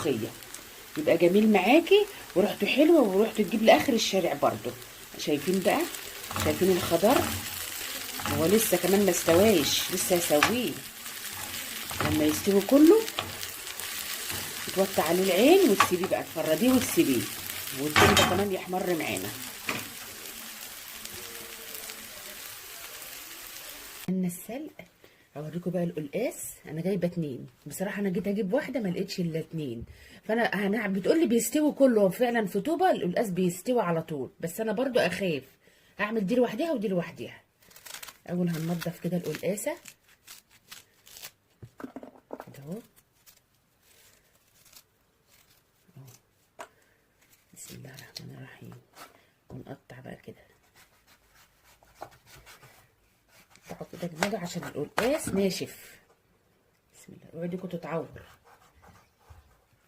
الملوخيه، يبقى جميل معاكي وريحته حلوه وريحته تجيب لاخر الشارع برضو. شايفين بقى؟ شايفين الخضار؟ هو لسه كمان ما استواش، لسه هسويه. لما يستوي كله توطي عليه العين وتسيبيه بقى، تفرديه وتسيبيه، والتاني ده كمان يحمر معانا. عندنا السلق. اوريكم بقى القلقاس. انا جايبه 2 بصراحه، انا جيت اجيب واحده ما لقيتش الا 2. فانا بتقولي بيستوي كله فعلا في طوبه، القلقاس بيستوي على طول، بس انا برضو اخاف هعمل دي لوحديها ودي لوحديها. اول هننضف كده القلقاسه كده اهو. بسم الله الرحمن الرحيم. ونقطع بقى كده، نقطعه كده جماعه عشان القلقاس ناشف. بسم الله، اوعي ايديكوا تتعور.